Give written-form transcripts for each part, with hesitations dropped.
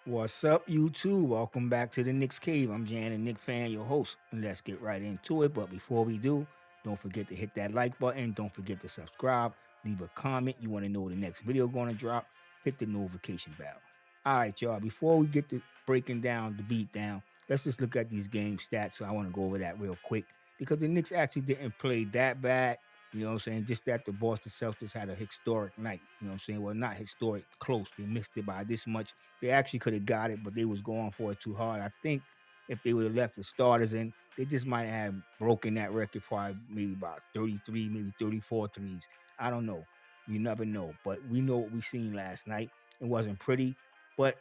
What's up, YouTube? Welcome back to the Knicks Cave. I'm Jan and Nick Fan, your host. And let's get right into it. But before we do, don't forget to hit that like button. Don't forget to subscribe. Leave a comment. You want to know the next video going to drop. Hit the notification bell. All right, y'all. Before we get to breaking down the beat down, let's just look at these game stats. So I want to go over that real quick because the Knicks actually didn't play that bad. You know what I'm saying? Just that the Boston Celtics had a historic night. You know what I'm saying? Well, not historic, close. They missed it by this much. They actually could have got it, but they was going for it too hard. I think if they would have left the starters in, they just might have broken that record probably maybe about 33, maybe 34 threes. I don't know. You never know. But we know what we seen last night. It wasn't pretty, but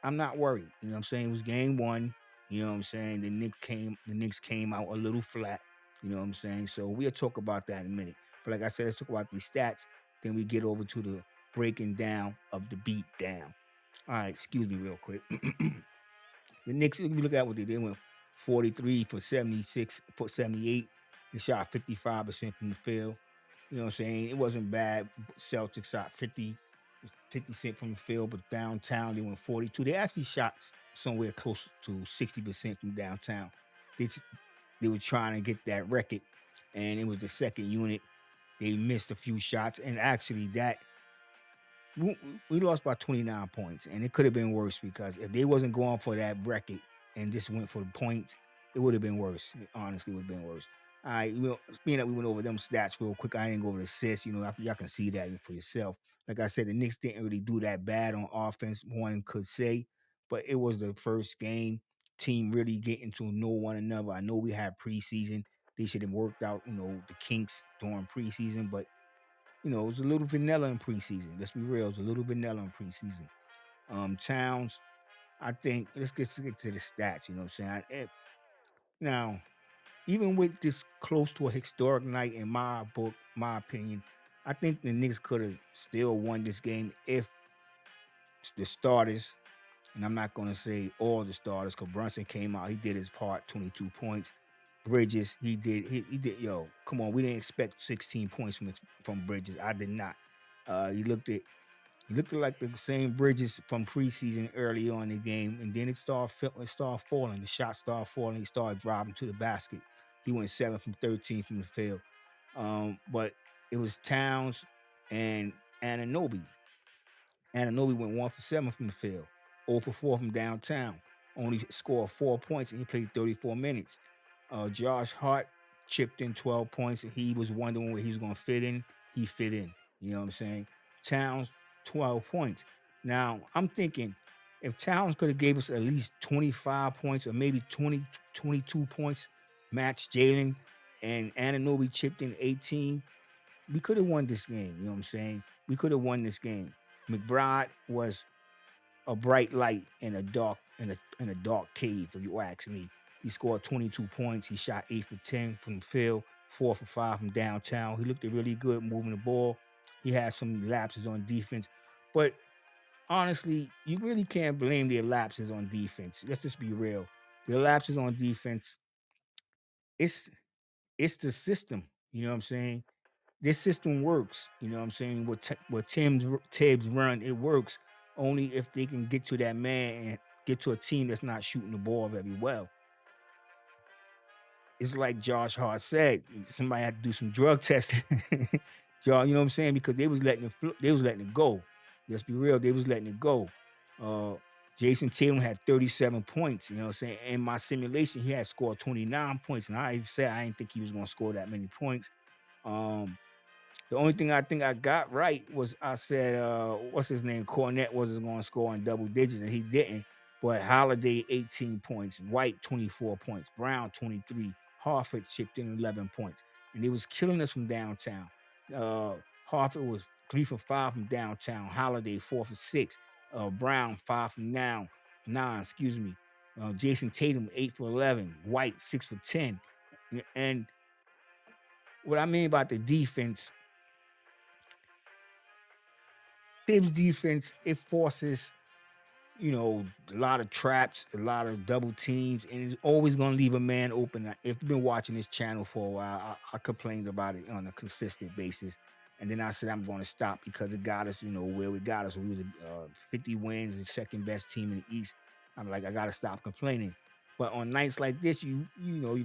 I'm not worried. You know what I'm saying? It was game one. You know what I'm saying? The Knicks came out a little flat. You know what I'm saying? So we'll talk about that in a minute. But like I said, let's talk about these stats. Then we get over to the breaking down of the beat down. All right, excuse me real quick. The Knicks, if you look at what they did, went 43 for 76, for 78. They shot 55% from the field. You know what I'm saying? It wasn't bad. Celtics shot 50% from the field, but downtown they went 42. They actually shot somewhere close to 60% from downtown. They, they were trying to get that record, and it was the second unit. They missed a few shots, and actually we lost by 29 points, and it could have been worse because if they wasn't going for that record and just went for the points, it would have been worse. It honestly would have been worse. All right, being that we went over them stats real quick, I didn't go over the assists. Y'all can see that for yourself. Like I said, the Knicks didn't really do that bad on offense, one could say, but it was the first game. Team really getting to know one another. I know we had preseason. They should have worked out, the kinks during preseason, but it was a little vanilla in preseason. Let's be real, it was a little vanilla in preseason. Towns, I think let's get to the stats. You know what I'm saying? Now, even with this close to a historic night in my book, my opinion, I think the Knicks could have still won this game if the starters, and I'm not going to say all the starters, because Brunson came out, he did his part, 22 points. Bridges, he did. Yo, come on, we didn't expect 16 points from Bridges. I did not. He looked like the same Bridges from preseason early on in the game, and then it started falling. The shots started falling. He started driving to the basket. He went 7 from 13 from the field. But it was Towns and Ananobi. Ananobi went 1 for 7 from the field, 0 for 4 from downtown. Only scored 4 points, and he played 34 minutes. Josh Hart chipped in 12 points, and he was wondering where he was going to fit in. He fit in. You know what I'm saying? Towns, 12 points. Now, I'm thinking if Towns could have gave us at least 25 points or maybe 20, 22 points, match Jalen, and Ananobi chipped in 18, we could have won this game. You know what I'm saying? We could have won this game. McBride was a bright light in a dark cave, if you ask me. He scored 22 points. He shot 8 for 10 from the field, 4 for 5 from downtown. He looked really good moving the ball. He had some lapses on defense, but honestly, you really can't blame their lapses on defense. Let's just be real. Their lapses on defense, it's it's the system. You know what I'm saying? This system works. You know what I'm saying? What Tibbs run, it works only if they can get to that man and get to a team that's not shooting the ball very well. It's like Josh Hart said, somebody had to do some drug testing. You know what I'm saying? Because they was letting it go. Let's be real, they was letting it go. Uh, Jason Tatum had 37 points. You know what I'm saying? In my simulation, he had scored 29 points, and I said I didn't think he was going to score that many points. Um, the only thing I think I got right was I said, what's his name? Cornette wasn't going to score in double digits, and he didn't. But Holiday, 18 points. White, 24 points. Brown, 23. Harford chipped in 11 points. And they was killing us from downtown. Uh, Harford was 3 for 5 from downtown. Holiday, 4 for 6. Brown, 5 from nine, excuse me. Jason Tatum, 8 for 11. White, 6 for 10. And what I mean about the defense, Tibbs defense, it forces, a lot of traps, a lot of double teams, and it's always going to leave a man open. If you've been watching this channel for a while, I complained about it on a consistent basis. And then I said I'm going to stop because it got us, where we got us. We was 50 wins and second best team in the East. I'm like, I got to stop complaining. But on nights like this, you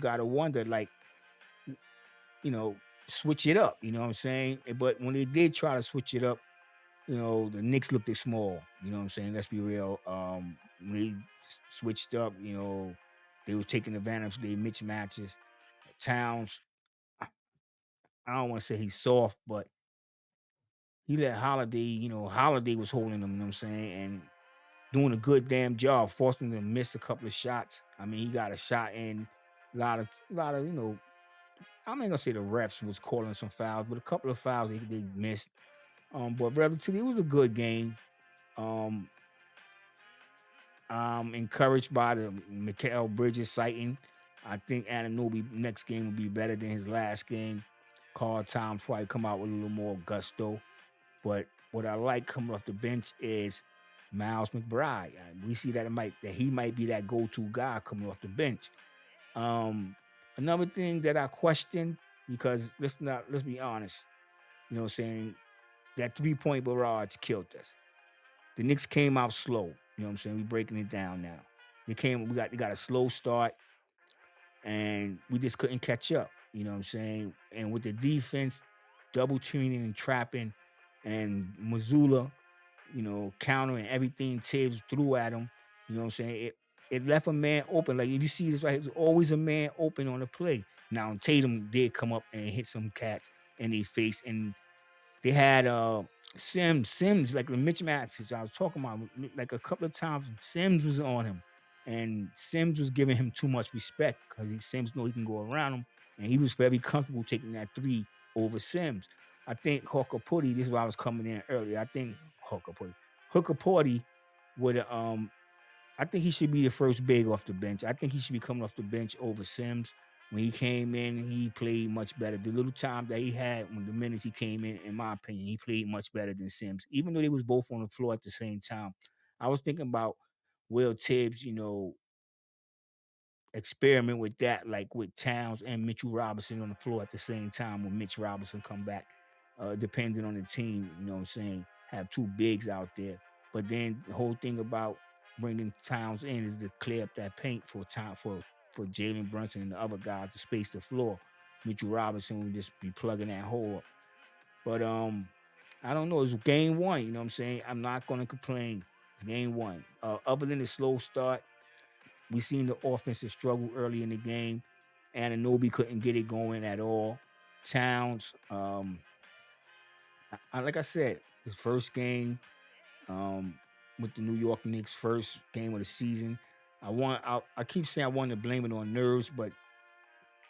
got to wonder, like, you know, switch it up. You know what I'm saying? But when they did try to switch it up, the Knicks looked it small. You know what I'm saying? Let's be real. When they switched up, they were taking advantage of their mismatches. Towns, I don't want to say he's soft, but he let Holiday, Holiday was holding him, you know what I'm saying? And doing a good damn job, forcing him to miss a couple of shots. I mean, he got a shot in, a lot of, I'm not gonna say the refs was calling some fouls, but a couple of fouls they missed. But relatively, it was a good game. Um, I'm encouraged by the Mikal Bridges sighting. I think Anunoby next game will be better than his last game. Carl Towns probably come out with a little more gusto. But what I like coming off the bench is Miles McBride. We see that he might be that go-to guy coming off the bench. Another thing that I question, because let's be honest, you know what I'm saying, that 3-point barrage killed us. The Knicks came out slow. You know what I'm saying? We breaking it down now. They got a slow start and we just couldn't catch up. You know what I'm saying? And with the defense double teaming and trapping and Missoula, countering everything Tibbs threw at him, you know what I'm saying? It left a man open. Like if you see this right, there's always a man open on the play. Now Tatum did come up and hit some cats in their face, and they had Sims, like the mismatches I was talking about, like a couple of times Sims was on him. And Sims was giving him too much respect because Sims know he can go around him. And he was very comfortable taking that three over Sims. I think Hawker Putty, this is why I was coming in earlier. I think Hooker Putty would I think he should be the first big off the bench. I think he should be coming off the bench over Sims. When he came in, he played much better. The little time that he had when the minutes he came in my opinion, he played much better than Sims. Even though they was both on the floor at the same time. I was thinking about Will Tibbs, experiment with that, like with Towns and Mitchell Robinson on the floor at the same time when Mitch Robinson come back, depending on the team, you know what I'm saying, have two bigs out there. But then the whole thing about bringing Towns in is to clear up that paint for time for Jalen Brunson and the other guys to space the floor. Mitchell Robinson will just be plugging that hole up. But I don't know. It's game one, you know what I'm saying? I'm not gonna complain. It's game one. Other than the slow start, we seen the offensive struggle early in the game. Ananobi couldn't get it going at all. Towns, like I said, his first game um, with the New York Knicks, first game of the season. I keep saying I want to blame it on nerves, but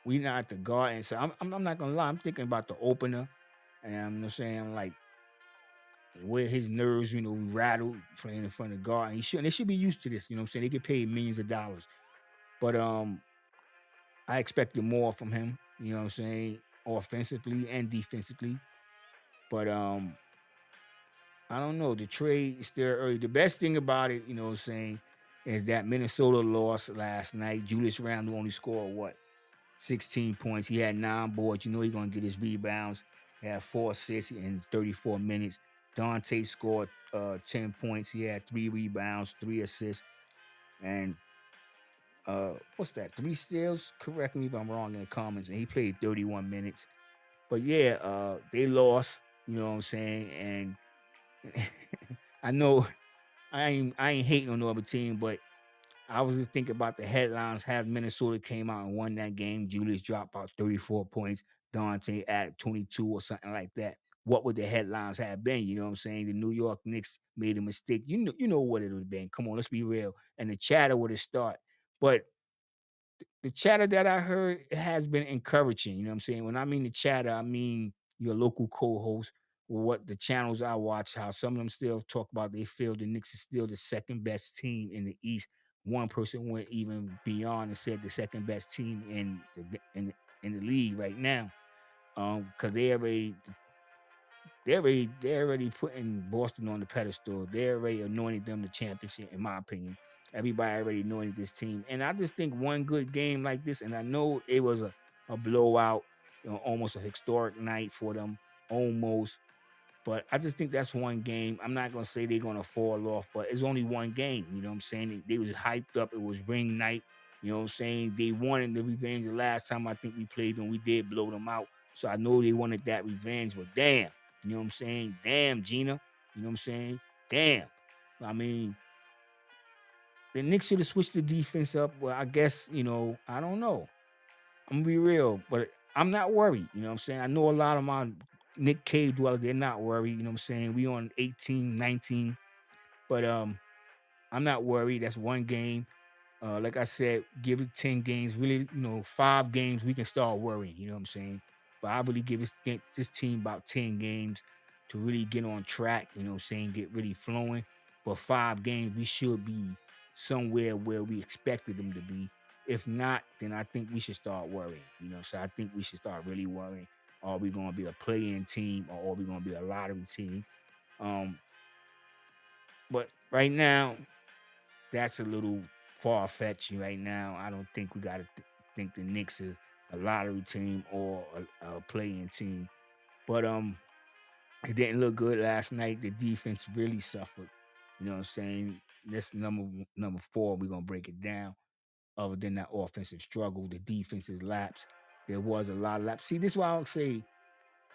we not at the Garden, so I'm not gonna lie. I'm thinking about the opener, and I'm just saying like where his nerves, rattled playing in front of the Garden. They should be used to this. You know what I'm saying? They get paid millions of dollars, but I expected more from him, you know what I'm saying, offensively and defensively. But I don't know. The trade is still early. The best thing about it, you know what I'm saying, is that Minnesota lost last night. Julius Randle only scored 16 points. He had 9 boards. You know he's gonna get his rebounds. He had 4 assists in 34 minutes. Dante scored 10 points. He had 3 rebounds, 3 assists, and what's that? 3 steals. Correct me if I'm wrong in the comments. And he played 31 minutes. But yeah, they lost. You know what I'm saying? And I know I ain't hating on no other team, but I was just thinking about the headlines. Have Minnesota came out and won that game? Julius dropped about 34 points. Dante added 22 or something like that. What would the headlines have been? You know what I'm saying? The New York Knicks made a mistake. You know what it would have been. Come on, let's be real. And the chatter would have started. But the chatter that I heard has been encouraging. You know what I'm saying? When I mean the chatter, I mean your local co-host, what the channels I watch, how some of them still talk about they feel the Knicks is still the second best team in the East. One person went even beyond and said the second best team in the league right now. Because they're already putting Boston on the pedestal. They're already anointing them the championship, in my opinion. Everybody already anointed this team. And I just think one good game like this, and I know it was a blowout, almost a historic night for them. almost. But I just think that's one game. I'm not gonna say they're gonna fall off, but it's only one game. You know what I'm saying? They was hyped up. It was ring night. You know what I'm saying? They wanted the revenge the last time I think we played them. We did blow them out. So I know they wanted that revenge, but damn, you know what I'm saying? Damn, Gina. You know what I'm saying? Damn. I mean, the Knicks should have switched the defense up. Well, I guess, I don't know. I'm gonna be real, but I'm not worried. You know what I'm saying? I know a lot of my Nick Cave dwellers, they're not worried. You know what I'm saying? We on 18, 19, but I'm not worried. That's one game. Like I said, give it 10 games. Really, 5 games, we can start worrying. You know what I'm saying? But I really give this team about 10 games to really get on track. You know what I'm saying? Get really flowing. But 5 games, we should be somewhere where we expected them to be. If not, then I think we should start worrying. So I think we should start really worrying. Are we going to be a play-in team, or are we going to be a lottery team? Um, but right now, that's a little far fetched right now. I don't think we got to think the Knicks is a lottery team or a playing team. But it didn't look good last night. The defense really suffered. You know what I'm saying? This number 4, we're gonna break it down. Other than that offensive struggle, the defense's lapse. There was a lot of lapse. See, this is why I don't say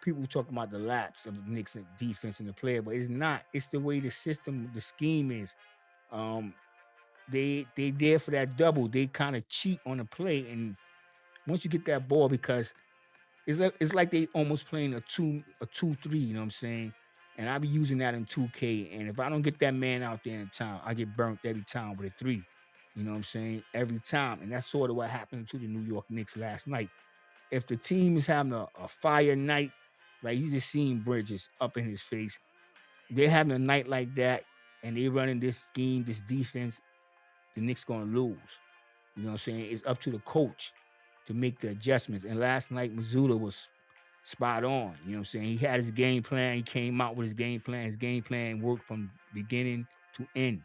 people talking about the lapse of the Knicks defense and the player, but it's not. It's the way the system, the scheme is. Um, they there for that double. They kind of cheat on the play, and once you get that ball, because it's like they almost playing a 2-3. You know what I'm saying? And I be using that in 2K. And if I don't get that man out there in time, I get burnt every time with a 3. You know what I'm saying? Every time, and that's sort of what happened to the New York Knicks last night. If the team is having a fire night, right? You just seen Bridges up in his face. They're having a night like that, and they running this scheme, this defense. The Knicks gonna lose. You know what I'm saying? It's up to the coach to make the adjustments. And last night, Missoula was spot on. You know what I'm saying? He had his game plan. He came out with his game plan. His game plan worked from beginning to end.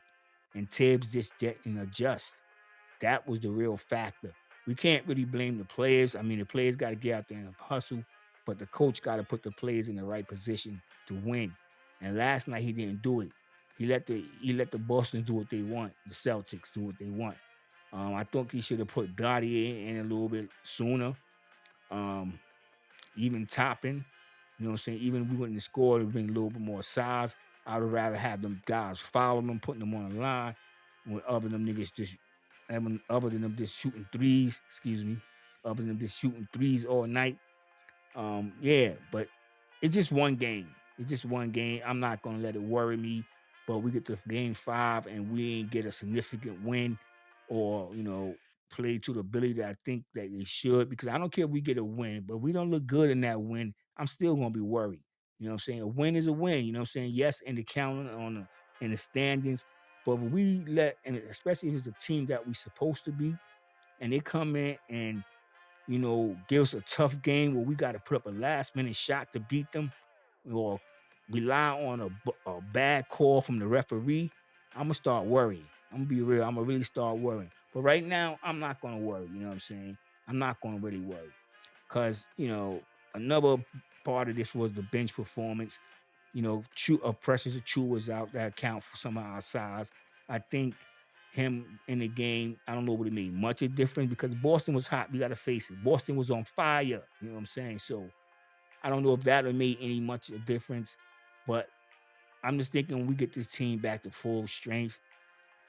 And Tibbs just didn't adjust. That was the real factor. We can't really blame the players. I mean, the players got to get out there and hustle, but the coach got to put the players in the right position to win. And last night he didn't do it. He let the Boston do what they want, the Celtics do what they want. I thought he should have put Gaudier in a little bit sooner. Um, Even Toppin, you know what I'm saying? Even if we wouldn't have scored, it would bring a little bit more size. I would rather have them guys following them, putting them on the line, with other than them just shooting threes, excuse me, other than them just shooting threes all night. Yeah, but it's just one game. It's just one game. I'm not gonna let it worry me. But we get to game 5 and we ain't get a significant win, or play to the ability that I think that they should. Because I don't care if we get a win, but we don't look good in that win, I'm still gonna be worried. You know what I'm saying? A win is a win. You know what I'm saying? Yes, in the counting in the standings, but if we and especially if it's a team that we supposed to be, and they come in and give us a tough game where we got to put up a last minute shot to beat them, or rely on a bad call from the referee, I'm gonna start worrying. I'm gonna be real. I'm gonna really start worrying. But right now, I'm not gonna worry. You know what I'm saying? I'm not gonna really worry because another part of this was the bench performance. Precious Achiuwa was out. That account for some of our size. I think him in the game, I don't know what it made much of a difference, because Boston was hot. We got to face it. Boston was on fire. You know what I'm saying? So I don't know if that would made any much of a difference, but I'm just thinking when we get this team back to full strength,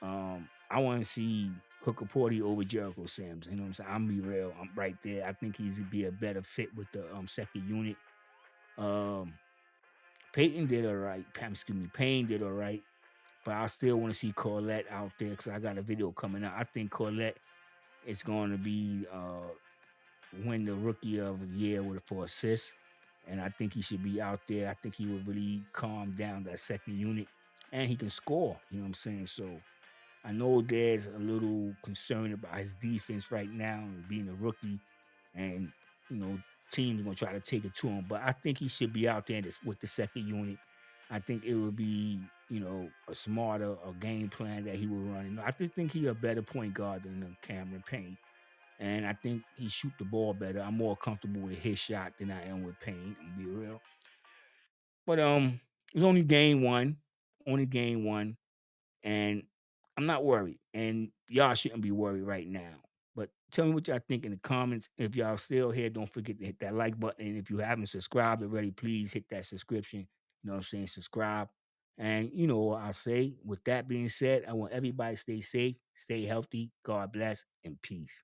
I want to see Hooker Porty over Jericho Sims. You know what I'm saying? I'm be real. I'm right there. I think he's be a better fit with the second unit. Um, Peyton did all right. Excuse me, Payne did all right. But I still want to see Corlett out there because I got a video coming out. I think Corlett is going to be win the Rookie of the Year for assists, and I think he should be out there. I think he would really calm down that second unit, and he can score. You know what I'm saying? So I know there's a little concern about his defense right now and being a rookie, and you know teams are gonna try to take it to him. But I think he should be out there with the second unit. I think it would be a smarter a game plan that he would run. I just think he's a better point guard than Cameron Payne, and I think he shoot the ball better. I'm more comfortable with his shot than I am with Payne. I'm be real. But it was only game one, only game one, and I'm not worried. And y'all shouldn't be worried right now. But tell me what y'all think in the comments. If y'all still here, don't forget to hit that like button. And if you haven't subscribed already, please hit that subscription. You know what I'm saying? Subscribe. And you know what I'll say. With that being said, I want everybody to stay safe, stay healthy. God bless and peace.